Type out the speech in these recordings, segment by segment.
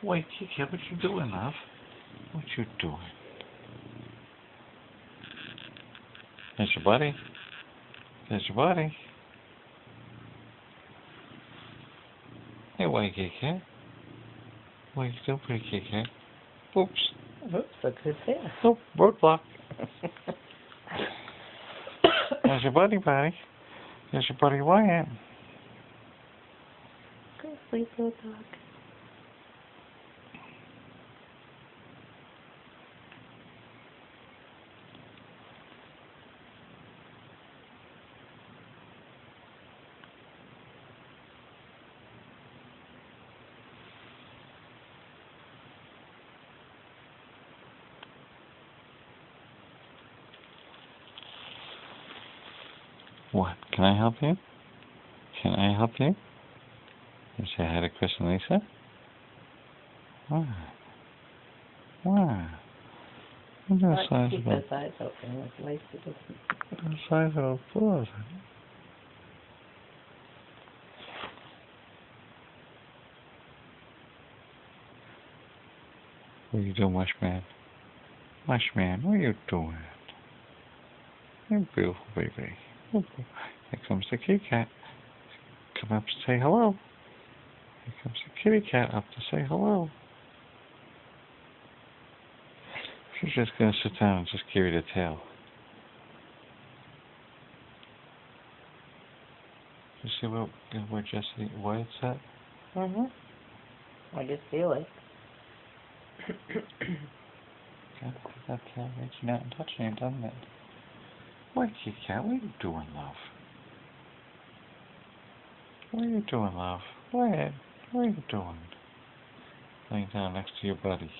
Wait, Kiki, what you doing, love? What you doing? There's your buddy. There's your buddy. Hey, Wakey cat. What are you doing, pretty kitty cat? Oops. Oops, look who's there. Oh, roadblock. There's your buddy, buddy. There's your buddy, Wyatt. Go sleep, little dog. What? Can I help you? Can I help you? You say hi to Chris and Lisa? What? What? Look at the size Keep of those eyes open. Like Lisa doesn't. the size of those paws. What are you doing, Mushman? Mushman, what are you doing? You beautiful baby. Here comes the kitty cat. Come up to say hello. Here comes the kitty cat up to say hello. She's just going to sit down and just give you the tail. You see where Jesse Wyatt's at? I just feel it. That tail reaching out and touching you, doesn't it? Wait, kitty cat, what are you doing, love? What are you doing, love? Wyatt, what are you doing? Laying down next to your buddy.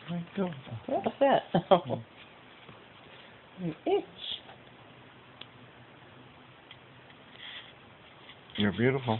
What are you doing? What's that? Oh. An itch. You're beautiful.